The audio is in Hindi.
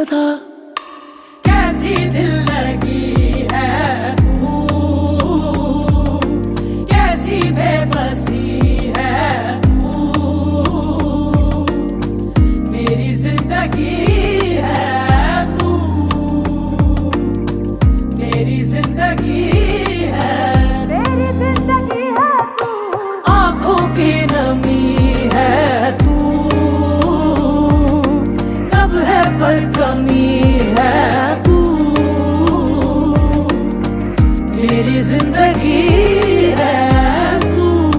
था। कैसी दिल लगी है तू, कैसी बेबसी है तू, मेरी जिंदगी है तू, मेरी जिंदगी है, मेरी जिंदगी है तू। आंखों की नमी है तू, सब है पर कमी है